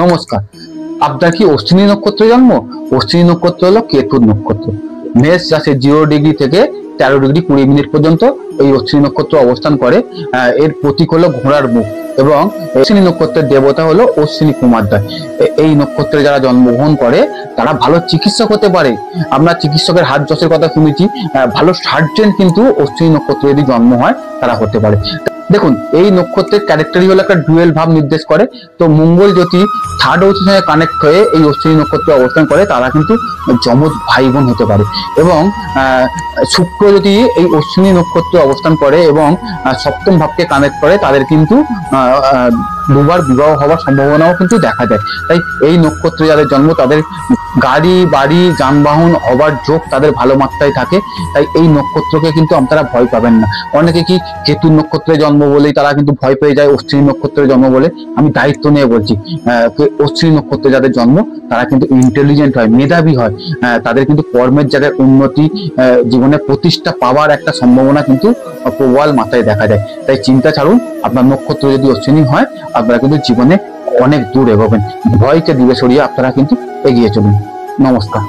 নমস্কার। আপনার কি অশ্বিনী নক্ষত্রে জন্ম? অশ্বিনী নক্ষত্র হলো কেতুর নক্ষত্র। মেষ রাশি 0 ডিগ্রি থেকে 13 ডিগ্রি 20 মিনিট পর্যন্ত এই অশ্বিনী নক্ষত্র অবস্থান করে। এর প্রতীক হলো ঘোড়ার মুখ এবং অশ্বিনী নক্ষত্রের দেবতা হলো অশ্বিনী কুমার দেয়। এই নক্ষত্রে যারা জন্মগ্রহণ করে তারা ভালো চিকিৎসক হতে পারে। আমরা চিকিৎসকের হাত যশের কথা শুনেছি, ভালো সার্জন কিন্তু অশ্বিনী নক্ষত্রে যদি জন্ম হয় তারা হতে পারে। দেখুন, এই নক্ষত্রের ক্যারেক্টারই হলো একটা ডুয়েল ভাব নির্দেশ করে। তো মঙ্গল যদি থার্ড হাউসের সঙ্গে কানেক্ট হয়ে এই অশ্বিনী নক্ষত্রে অবস্থান করে তারা কিন্তু যমজ ভাই বোন হতে পারে। এবং শুক্র যদি এই অশ্বিনী নক্ষত্রে অবস্থান করে এবং সপ্তম ভাবকে কানেক্ট করে তাদের কিন্তু দুবার বিবাহ হওয়ার সম্ভাবনাও কিন্তু দেখা যায়। তাই এই নক্ষত্রে যাদের জন্ম তাদের গাড়ি বাড়ি যানবাহন হবার যোগ তাদের ভালো মাত্রায় থাকে। তাই এই নক্ষত্রকে কিন্তু আপনারা ভয় পাবেন না। অনেকে কি কেতুর নক্ষত্রে জন্ম বলেই তারা কিন্তু ভয় পেয়ে যায় অশ্বিনী নক্ষত্রে জন্ম বলে। আমি দায়িত্ব নিয়ে বলছি, অশ্বিনী নক্ষত্রে যাদের জন্ম তারা কিন্তু ইন্টেলিজেন্ট হয়, মেধাবী হয়, তাদের কিন্তু কর্মের জায়গায় উন্নতি, জীবনে প্রতিষ্ঠা পাওয়ার একটা সম্ভাবনা কিন্তু প্রবল মাত্রায় দেখা যায়। তাই চিন্তা ছাড়ুন, আপনার নক্ষত্র যদি অশ্বিনী হয় আপনারা কিন্তু জীবনে অনেক দূর এগোবেন। ভয়কে দূরে সরিয়ে আপনারা কিন্তু এগিয়ে চলুন। নমস্কার।